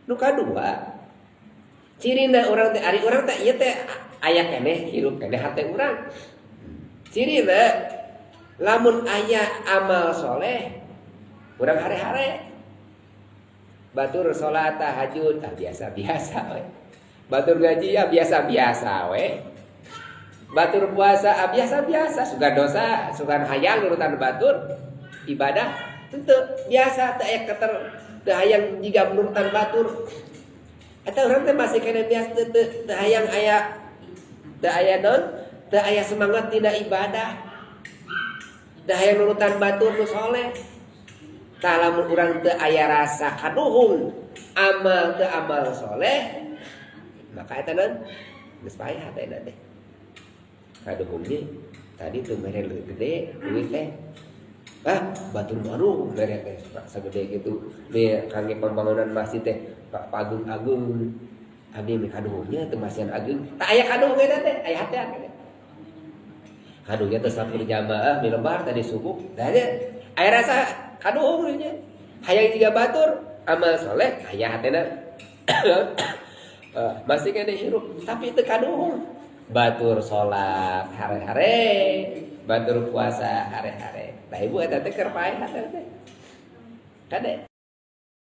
Nu kadua cirina urang teh ari urang teh ieu teh aya keneh hirup keneh hate urang. Cirina lamun aya amal soleh urang hare-hare. Batur salat tahajud biasa-biasa we. Batur ngaji ya biasa-biasa we. Batur puasa biasa-biasa, sugan dosa, sugan hayang urutan batur ibadah tentu biasa teu aya keter teu hayang jiga nurutan batur. Eta urang teh masih kena biasa teu hayang aya teu aya naon? Teu aya semangat tina ibadah. Teu hayang nurutan batur nu soleh. Tah lamun urang teu aya rasa kaduhung amal teu amal soleh, maka eta naon? Geus payah teh teh. Kaduhung ge tadi teu mere leuwih gede duit teh. Batur baru mere teh sagede kitu. Nih kangge pembangunan masjid teh Pak Agung-agung. Abdi meh kaduhungnya teu masihan agung. Tah aya kaduhung eta teh, aya hate ake. Kaduhungnya teh sapuluh jamaah milebar tadi subuh. Dah aya rasa kaduhung nya. Hayang jiga batur amal soleh aya hatena. Masih kene hirup tapi teu kaduhung. Batur salat hare-hare, batur puasa hare-hare. Lah ibu eta teh keur paeh teh. Kade